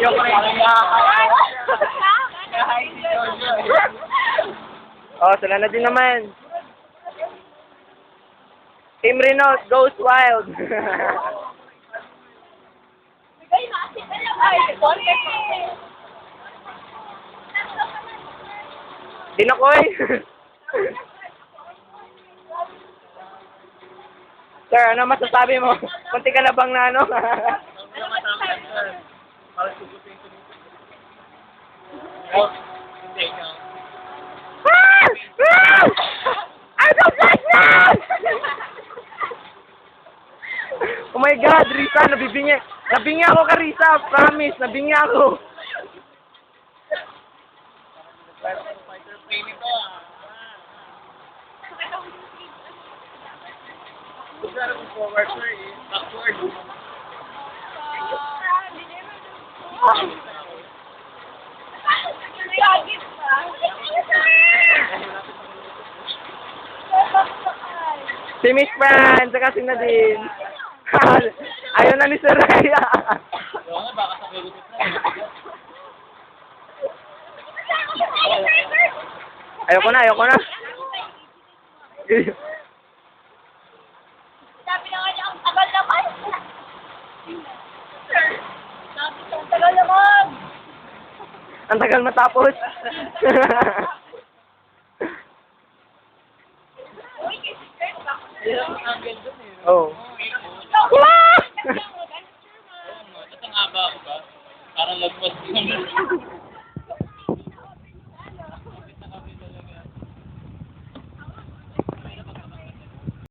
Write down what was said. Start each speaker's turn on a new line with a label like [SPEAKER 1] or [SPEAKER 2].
[SPEAKER 1] Joke rin.
[SPEAKER 2] Oh, sila na din naman. Team Renault goes wild. Dinakoy. Sir, ano masasabi mo? Kunti ka na bang na ano? I don't like that! Oh my God, Risa, nabibingi. Nabingi ako ka, Risa. Promise, nabingi ako.
[SPEAKER 1] Forward, sir, backward.
[SPEAKER 2] Si Miss Fran, saka si Nadine. Ayaw na ni Sir Raya.
[SPEAKER 1] Oo nga, baka sa kayo
[SPEAKER 2] Ayoko na, ayoko na.
[SPEAKER 3] Sabi na nga niya, ang tagal naman. Sabi na, ang tagal naman.
[SPEAKER 2] Ang tagal matapos.
[SPEAKER 3] Uy, kasi sir, bakit?
[SPEAKER 1] Ilang angle dun eh.
[SPEAKER 2] Oh.
[SPEAKER 3] Ikaw,
[SPEAKER 1] Ito nga ba ako ba? Parang lagpas din.